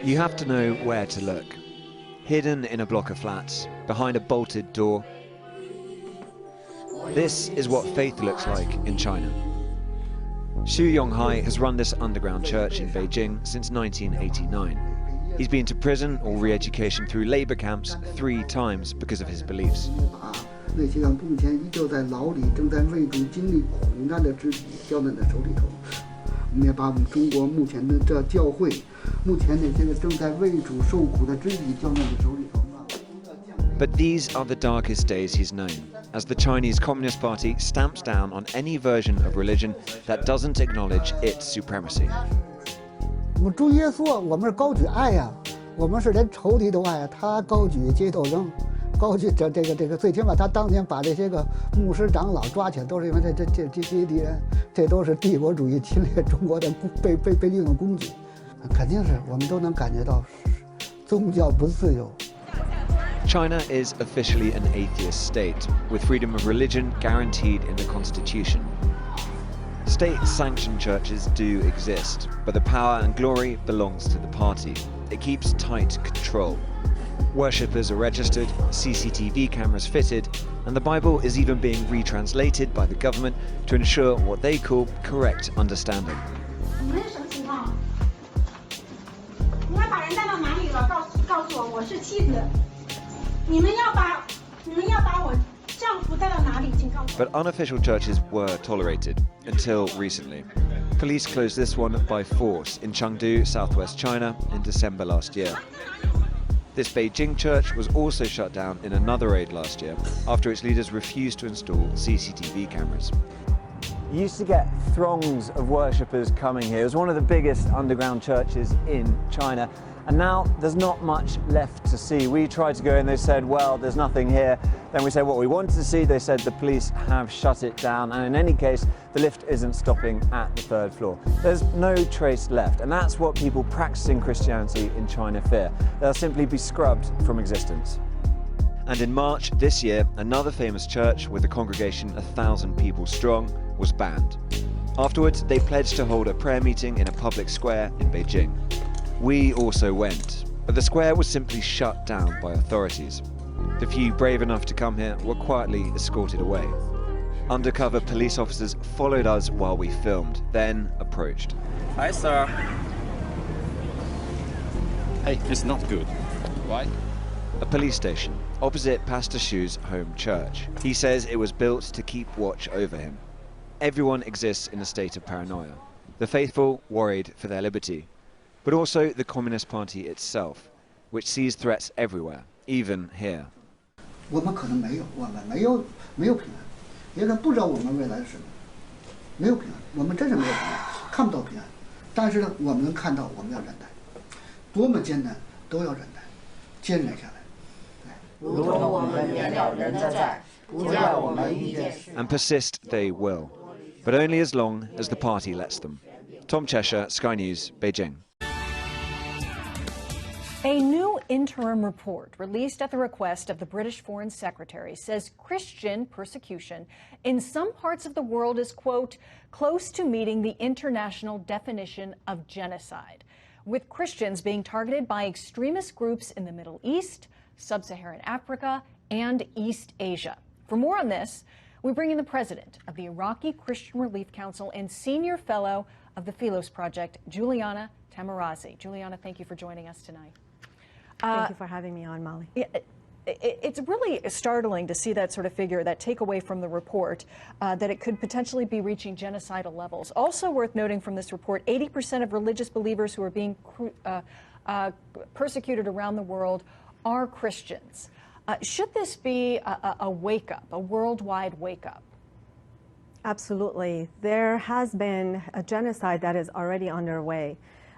You have to know where to look. Hidden in a block of flats, behind a bolted door. This is what faith looks like in China. Xu Yonghai has run this underground church in Beijing since 1989. He's been to prison or re-education through labor camps 3 times because of his beliefs. But these are the darkest days he's known, as the Chinese Communist Party stamps down on any version of religion that doesn't acknowledge its supremacy. 我们主耶稣，我们是高举爱呀，我们是连仇敌都爱，他高举街头灯，高举这个，最起码他当年把这些个牧师长老抓起来，都是因为这些敌人，这都是帝国主义侵略中国的被利用的工具，肯定是我们都能感觉到宗教不自由。 China is officially an atheist state, with freedom of religion guaranteed in the constitution. State-sanctioned churches do exist, but the power and glory belongs to the party. It keeps tight control. Worshippers are registered, CCTV cameras fitted, and the Bible is even being retranslated by the government to ensure what they call correct understanding. 你们是什么情况？你们把人带到哪里了？告诉我，我是妻子。 你们要把我丈夫带到哪里？请告诉我。 But unofficial churches were tolerated until recently. Police closed this one by force in Chengdu, southwest China, in December last year. This Beijing church was also shut down in another raid last year after its leaders refused to install CCTV cameras. You used to get throngs of worshippers coming here. It was one of the biggest underground churches in China. And now there's not much left to see. We tried to go in, they said, well, there's nothing here. Then we said what we wanted to see, they said the police have shut it down. And in any case, the lift isn't stopping at the 3rd floor. There's no trace left. And that's what people practicing Christianity in China fear. They'll simply be scrubbed from existence. And in March this year, another famous church with a congregation 1,000 people strong was banned. Afterwards, they pledged to hold a prayer meeting in a public square in Beijing. We also went, but the square was simply shut down by authorities. The few brave enough to come here were quietly escorted away. Undercover police officers followed us while we filmed, then approached. Hi, sir. Hey, it's not good. Why? A police station, opposite Pastor Xu's home church. He says it was built to keep watch over him. Everyone exists in a state of paranoia. The faithful worried for their liberty, but also the Communist Party itself, which sees threats everywhere, even here. 我们可能没有平安，也可能不知道我们未来是什么，没有平安，我们真是没有平安，看不到平安。但是呢，我们能看到我们要忍耐，多么艰难都要忍耐，坚忍下来。如同我们免了人的债，不叫我们遇见试探。 And persist they will, but only as long as the party lets them. Tom Cheshire, Sky News, Beijing. A new interim report released at the request of the British Foreign Secretary says Christian persecution in some parts of the world is, quote, close to meeting the international definition of genocide, with Christians being targeted by extremist groups in the Middle East, Sub-Saharan Africa, and East Asia. For more on this, we bring in the president of the Iraqi Christian Relief Council and senior fellow of the Philos Project, Juliana Tamarazi. Juliana, thank you for joining us tonight. Thank you for having me on, Molly. It's really startling to see that sort of figure, that takeaway from the report, that it could potentially be reaching genocidal levels. Also worth noting from this report, 80% of religious believers who are being persecuted around the world are Christians. Should this be a wake-up, a worldwide wake-up? Absolutely. There has been a genocide that is already underway.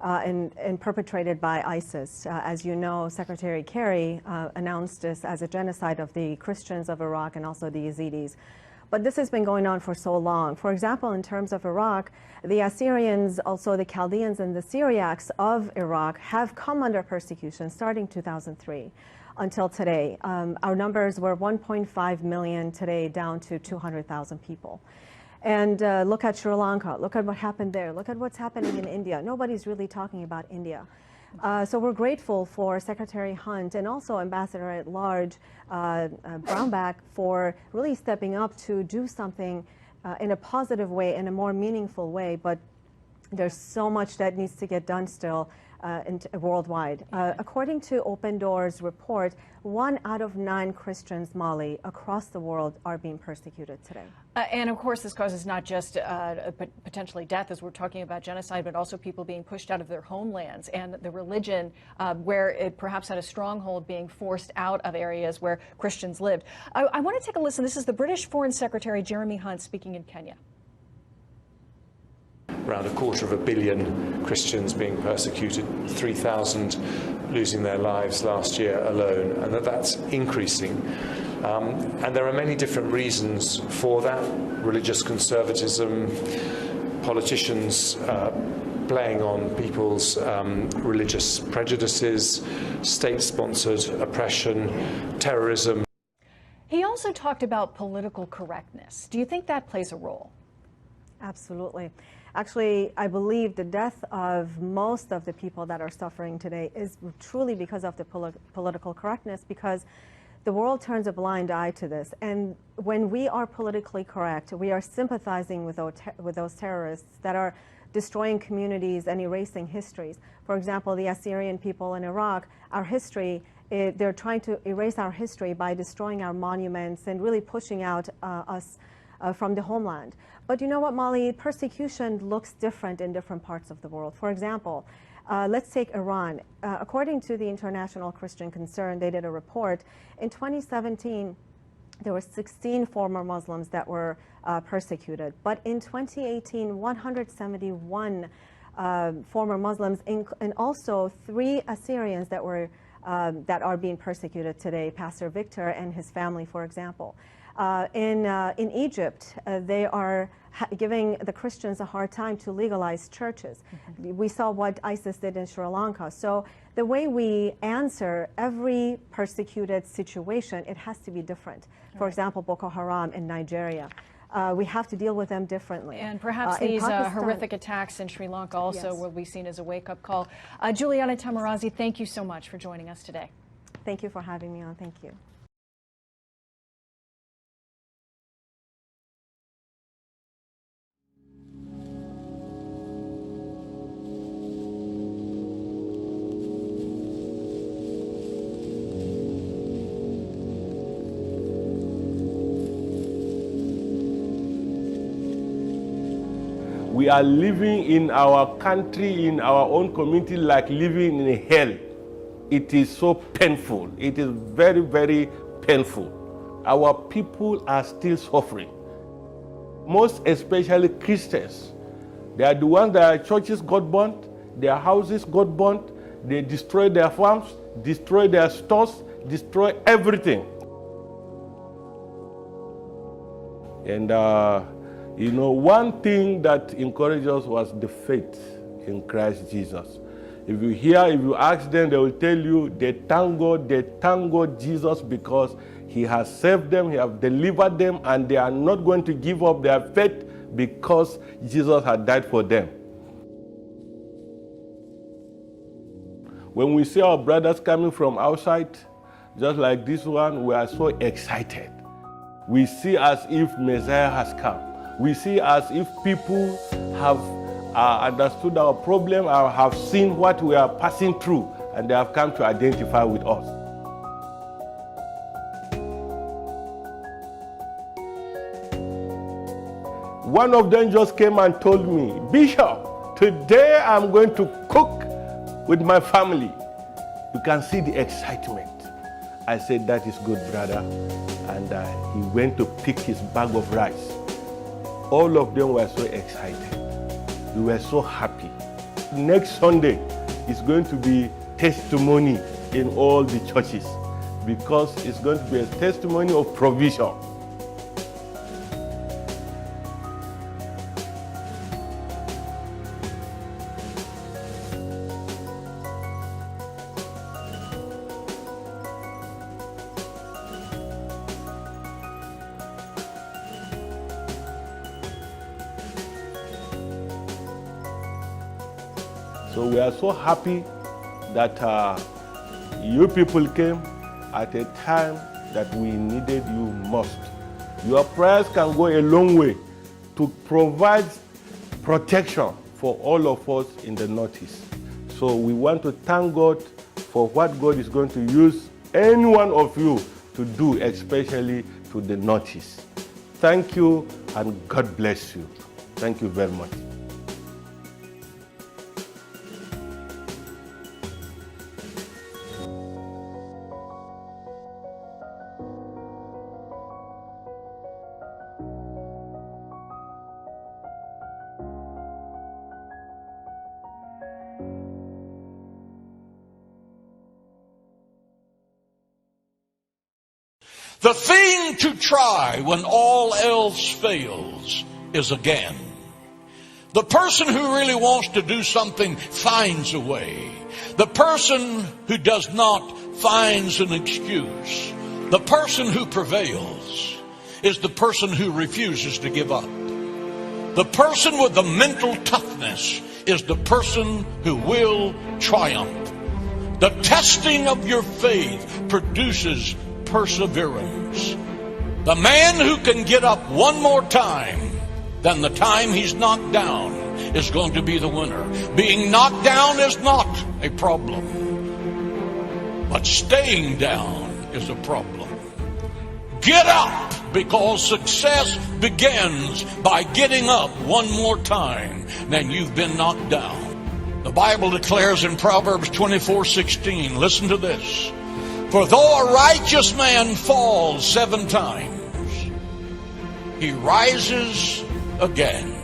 And perpetrated by ISIS. As you know, Secretary Kerry announced this as a genocide of the Christians of Iraq and also the Yazidis. But this has been going on for so long. For example, in terms of Iraq, the Assyrians, also the Chaldeans and the Syriacs of Iraq have come under persecution starting 2003 until today. Our numbers were 1.5 million today, down to 200,000 people. And look at Sri Lanka, look at what happened there, look at what's happening in India. Nobody's really talking about India. So we're grateful for Secretary Hunt and also Ambassador at Large Brownback for really stepping up to do something in a positive way, in a more meaningful way. But there's so much that needs to get done still worldwide. According to Open Doors report, 1 out of 9 Christians, Molly, across the world are being persecuted today. And of course, this causes not just potentially death, as we're talking about genocide, but also people being pushed out of their homelands, and the religion where it perhaps had a stronghold being forced out of areas where Christians lived. I want to take a listen. This is the British Foreign Secretary Jeremy Hunt speaking in Kenya. Around 250 million Christians being persecuted, 3,000 losing their lives last year alone, and that's increasing. And there are many different reasons for that: religious conservatism, politicians playing on people's religious prejudices, state-sponsored oppression, terrorism. He also talked about political correctness. Do you think that plays a role? Absolutely. Actually, I believe the death of most of the people that are suffering today is truly because of the political correctness, because the world turns a blind eye to this. And when we are politically correct, we are sympathizing with those terrorists that are destroying communities and erasing histories. For example, the Assyrian people in Iraq, our history, they're trying to erase our history by destroying our monuments and really pushing out us from the homeland. But you know what, Molly? Persecution looks different in different parts of the world. For example, let's take Iran. According to the International Christian Concern, they did a report. In 2017, there were 16 former Muslims that were persecuted. But in 2018, 171 former Muslims, and also 3 Assyrians that are being persecuted today, Pastor Victor and his family, for example. In Egypt, they are giving the Christians a hard time to legalize churches. Mm-hmm. We saw what ISIS did in Sri Lanka. So the way we answer every persecuted situation, it has to be different. Right. For example, Boko Haram in Nigeria. We have to deal with them differently. And perhaps these horrific attacks in Sri Lanka also will be seen as a wake-up call. Juliana Tamarazi, thank you so much for joining us today. Thank you for having me on. Thank you. We are living in our country, in our own community, like living in hell. It is so painful. It is very, very painful. Our people are still suffering. Most especially Christians. They are the ones that their churches got burnt, their houses got burnt, they destroyed their farms, destroyed their stores, destroyed everything. And you know, one thing that encouraged us was the faith in Christ Jesus. If you ask them, they will tell you they thank God Jesus because He has saved them, He has delivered them, and they are not going to give up their faith because Jesus had died for them. When we see our brothers coming from outside, just like this one, we are so excited. We see as if Messiah has come. We see as if people have understood our problem or have seen what we are passing through, and they have come to identify with us. One of them just came and told me, "Bishop, today I'm going to cook with my family." You can see the excitement. I said, "That is good, brother." And he went to pick his bag of rice. All of them were so excited. We were so happy. Next Sunday is going to be testimony in all the churches because it's going to be a testimony of provision. So we are so happy that you people came at a time that we needed you most. Your prayers can go a long way to provide protection for all of us in the Northeast. So we want to thank God for what God is going to use any one of you to do, especially to the Northeast. Thank you, and God bless you. Thank you very much. The thing to try when all else fails is again. The person who really wants to do something finds a way. The person who does not finds an excuse. The person who prevails is the person who refuses to give up. The person with the mental toughness is the person who will triumph. The testing of your faith produces perseverance. The man who can get up one more time than the time he's knocked down is going to be the winner. Being knocked down is not a problem, but staying down is a problem. Get up, because success begins by getting up one more time than you've been knocked down. The Bible declares in Proverbs 24:16, listen to this: for though a righteous man falls 7 times, he rises again.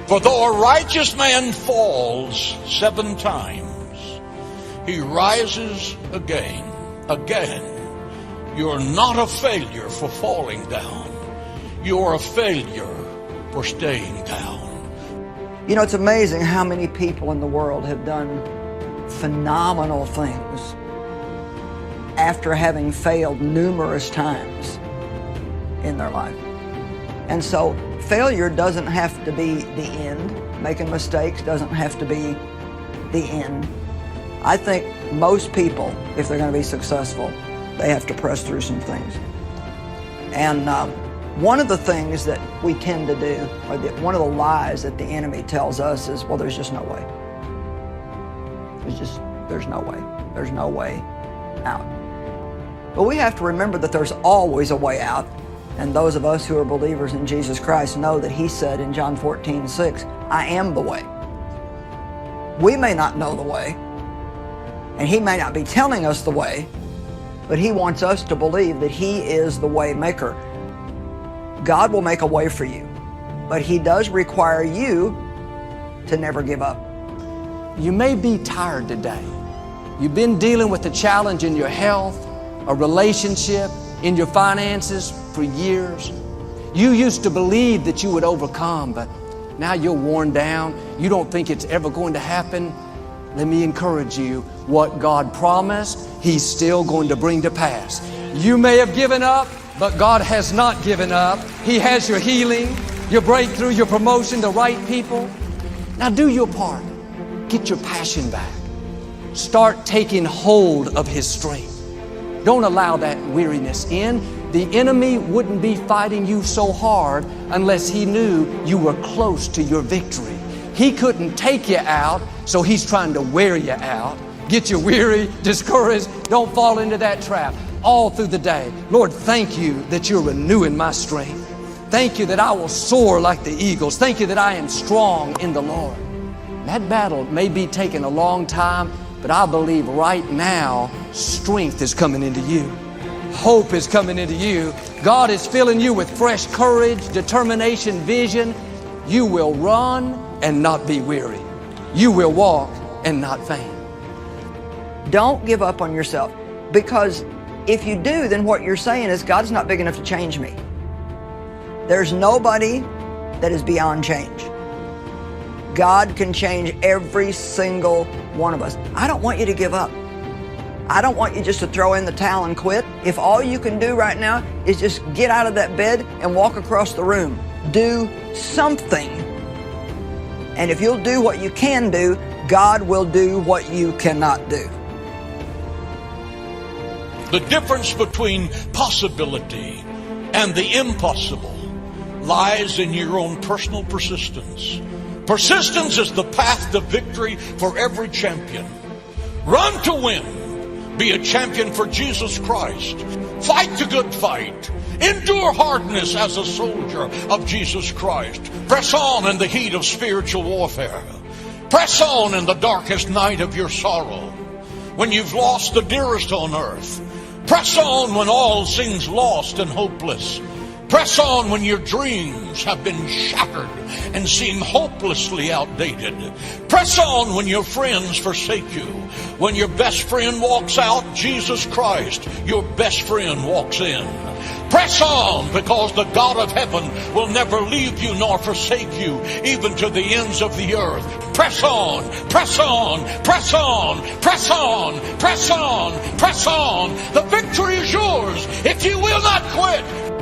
For though a righteous man falls 7 times, he rises again. Again. You're not a failure for falling down. You're a failure for staying down. You know, it's amazing how many people in the world have done phenomenal things after having failed numerous times in their life. And so failure doesn't have to be the end. Making mistakes doesn't have to be the end. I think most people, if they're going to be successful, they have to press through some things. And one of the things that we tend to do, or one of the lies that the enemy tells us is, well, there's just no way. There's no way. There's no way out. But we have to remember that there's always a way out. And those of us who are believers in Jesus Christ know that He said in John 14:6, I am the way. We may not know the way, and He may not be telling us the way, but He wants us to believe that He is the way maker. God will make a way for you, but He does require you to never give up. You may be tired today. You've been dealing with a challenge in your health, a relationship, in your finances for years. You used to believe that you would overcome, but now you're worn down. You don't think it's ever going to happen. Let me encourage you. What God promised, He's still going to bring to pass. You may have given up, but God has not given up. He has your healing, your breakthrough, your promotion, the right people. Now do your part. Get your passion back. Start taking hold of His strength. Don't allow that weariness in. The enemy wouldn't be fighting you so hard unless he knew you were close to your victory. He couldn't take you out, so he's trying to wear you out, get you weary, discouraged. Don't fall into that trap. All through the day, Lord, thank you that you're renewing my strength. Thank you that I will soar like the eagles. Thank you that I am strong in the Lord. That battle may be taking a long time, but I believe right now, strength is coming into you. Hope is coming into you. God is filling you with fresh courage, determination, vision. You will run and not be weary. You will walk and not faint. Don't give up on yourself, because if you do, then what you're saying is God's not big enough to change me. There's nobody that is beyond change. God can change every single one of us. I don't want you to give up. I don't want you just to throw in the towel and quit. If all you can do right now is just get out of that bed and walk across the room, do something. And if you'll do what you can do, God will do what you cannot do. The difference between possibility and the impossible lies in your own personal persistence. Persistence is the path to victory for every champion. Run to win. Be a champion for Jesus Christ. Fight the good fight. Endure hardness as a soldier of Jesus Christ. Press on in the heat of spiritual warfare. Press on in the darkest night of your sorrow, when you've lost the dearest on earth. Press on when all seems lost and hopeless. Press on when your dreams have been shattered and seem hopelessly outdated. Press on when your friends forsake you. When your best friend walks out, Jesus Christ, your best friend, walks in. Press on, because the God of heaven will never leave you nor forsake you, even to the ends of the earth. Press on, press on, press on, press on, press on, press on. The victory is yours if you will not quit.